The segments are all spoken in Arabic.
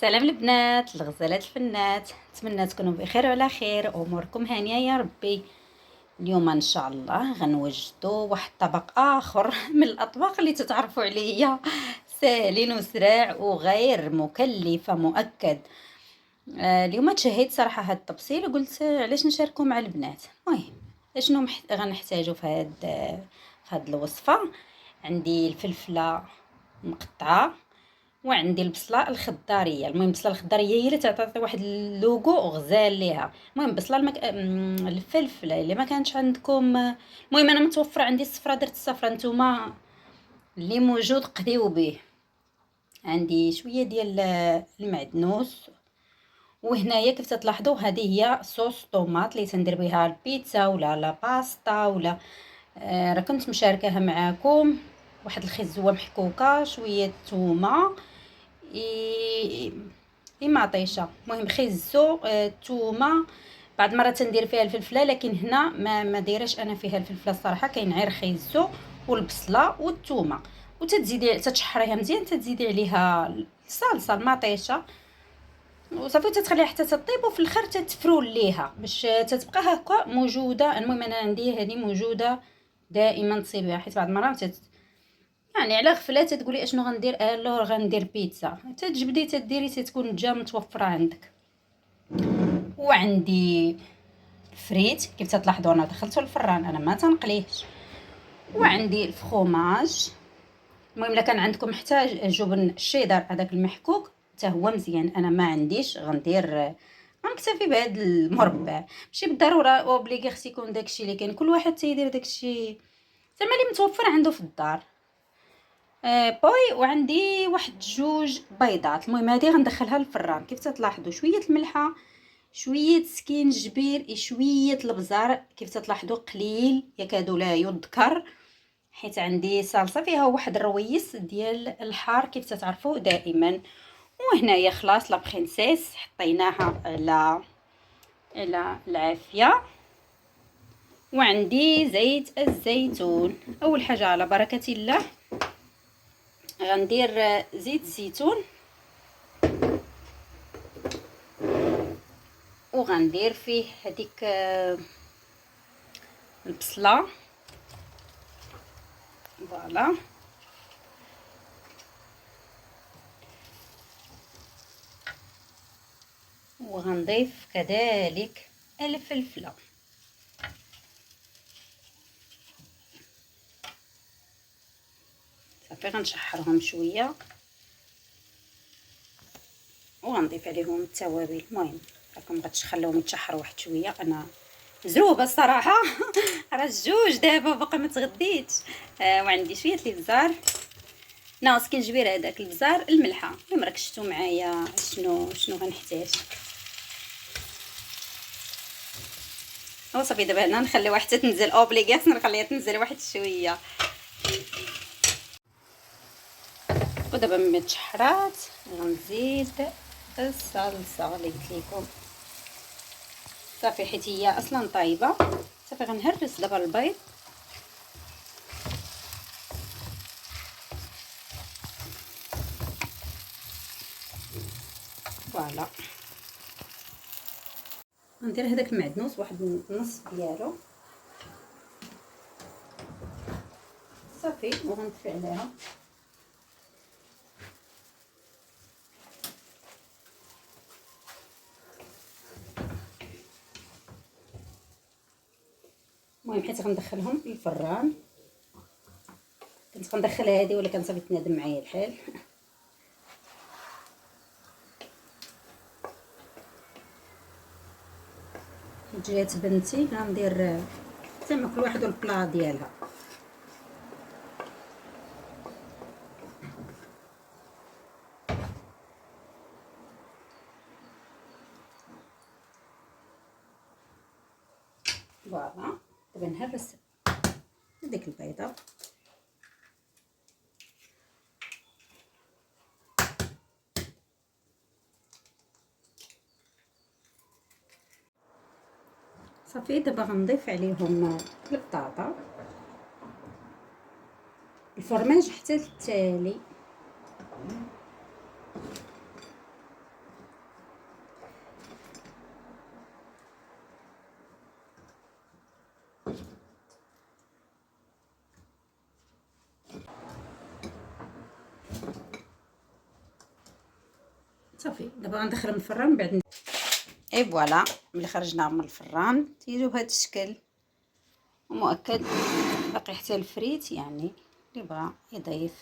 سلام البنات الغزالات الفنات، نتمنى تكونوا بخير وعلى خير، اموركم هانيه يا ربي. اليوم ان شاء الله غنوجدوا واحد الطبق اخر من الاطباق اللي تتعرفوا عليا، ساهلين وسراع وغير مكلفه مؤكد. اليوم تشهيت صراحه هاد التبصيل وقلت علاش نشاركه مع البنات. المهم اشنو غنحتاجو في هاد الوصفه. عندي الفلفله مقطعه، وعندي البصله الخضاريه. المهم البصله الخضاريه هي اللي تعطي واحد اللوغو غزال ليها. المهم البصله الفلفله اللي ما كانش عندكم، المهم انا متوفره عندي الصفرا، درت الصفرا، نتوما اللي موجود قديو به. عندي شويه ديال المعدنوس. وهنايا كيف تلاحظوا هذه هي صوص طوماط اللي تندير بها البيتزا ولا لا باستا ولا راه كنت مشاركاها معاكم. واحد الخزوه محكوكه، شويه الثومه، اي مطيشه. المهم خيزو الثومه. بعض المرات تندير فيها الفلفله، لكن هنا ما دايرش انا فيها الفلفله الصراحه. كاين غير خيزو والبصله والثومه، وتتزيدي تتشحريها مزيان، تتزيدي عليها الصلصه المطيشه وصافي، تتخليها حتى تطيب، وفي الاخر تتفروليها باش تتبقى هكا موجوده. المهم انا عندي هذه موجوده دائما تصيبها، حيت بعض المرات يعني على غفله تقولي اشنو غندير، الو غندير بيتزا، تجبدي تديري تتكون جا متوفره عندك. وعندي فريت كيف تلاحظوا انا دخلته الفران، انا ما تنقليهش. وعندي الفخوماج. المهم الا كان عندكم محتاج جبن الشيدر هذاك المحكوك حتى هو مزيان، انا ما عنديش، غنكتفي بهذا المربع. ماشي بالضروره اوبليغي خص يكون داكشي اللي كاين، كل واحد تيدير داكشي زعما اللي متوفر عنده في الدار. بوي. وعندي واحد جوج بيضات. المهم هذه غندخلها للفران كيف تلاحظوا، شويه الملحه، شويه سكينجبير، شويه البزار كيف تلاحظوا قليل يكاد لا يذكر، حيت عندي صلصه فيها واحد الرويس ديال الحار كيف تتعرفوا دائما. وهنايا خلاص لا برينسيس حطيناها على العافيه. وعندي زيت الزيتون. اول حاجه على بركه الله غندير زيت الزيتون، وغندير فيه هذيك البصله. فوالا. وغنضيف كذلك الفلفله. صافي غنشحرهم شويه وغنضيف عليهم التوابل. المهم راكم غتخليوهم يتشحروا واحد شويه، انا مزروبه الصراحه راه الجوج دابا باقا ما تغديتش. وعندي شويه الابزار، ناقص كنجبير هذاك البزار، الملحه. المهم راك شفتوا معايا شنو غنحتاج. صافي دابا هنا نخليوها حتى تنزل، اوبليغاس نخليها تنزل واحد شويه. ودابا ملي تشحرات غنزيد الصلصه اللي قلت لكم. صافي حيت هي اصلا طايبه. صافي غنهرس دابا البيض. فوالا. غندير هذاك المعدنوس واحد النص ديالو. صافي وغنطفي عليها. المهم حيت غندخلهم للفران، كنت غندخل هذه ولكن صافي تنادم معايا الحال. جات بنتي غندير زعما كل واحد والبلا ديالها. فوالا. دابا نهرس هذيك البيضه. صافي دابا غنضيف عليهم البطاطا، الفرماج حتى التالي. صافي دابا غندخلهم الفران من بعد. اي فوالا ملي خرجناهم من الفران تيجيو بهذا الشكل، ومؤكد باقي حتى الفريت يعني اللي بغى يضيف.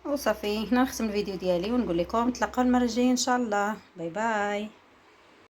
وصافي هنا نختم الفيديو ديالي ونقول لكم نتلاقاو المره الجايه ان شاء الله. باي باي.